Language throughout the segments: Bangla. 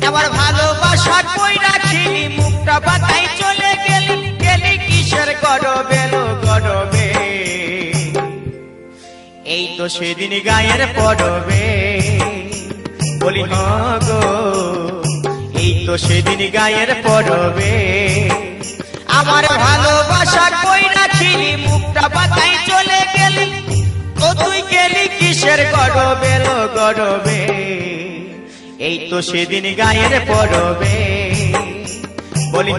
আমার ভালোবাসা কই রাখিনি মুখটা বাতাই চলে গেলি গেলি কিসের গরবে লো গরবে এই তো সেদিন গায়ের পরবে বলি গো এই তো সেদিন গায়ের পরবে আমার ভালোবাসা কই রাখিনি মুখটা বাতাই চলে গেলি ও তুই গেলি কিসের গরবে লো গরবে এই তো সেদিন গায়ের পরবে বলি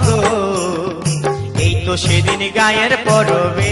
গো এই তো সেদিন গায়ের পরবে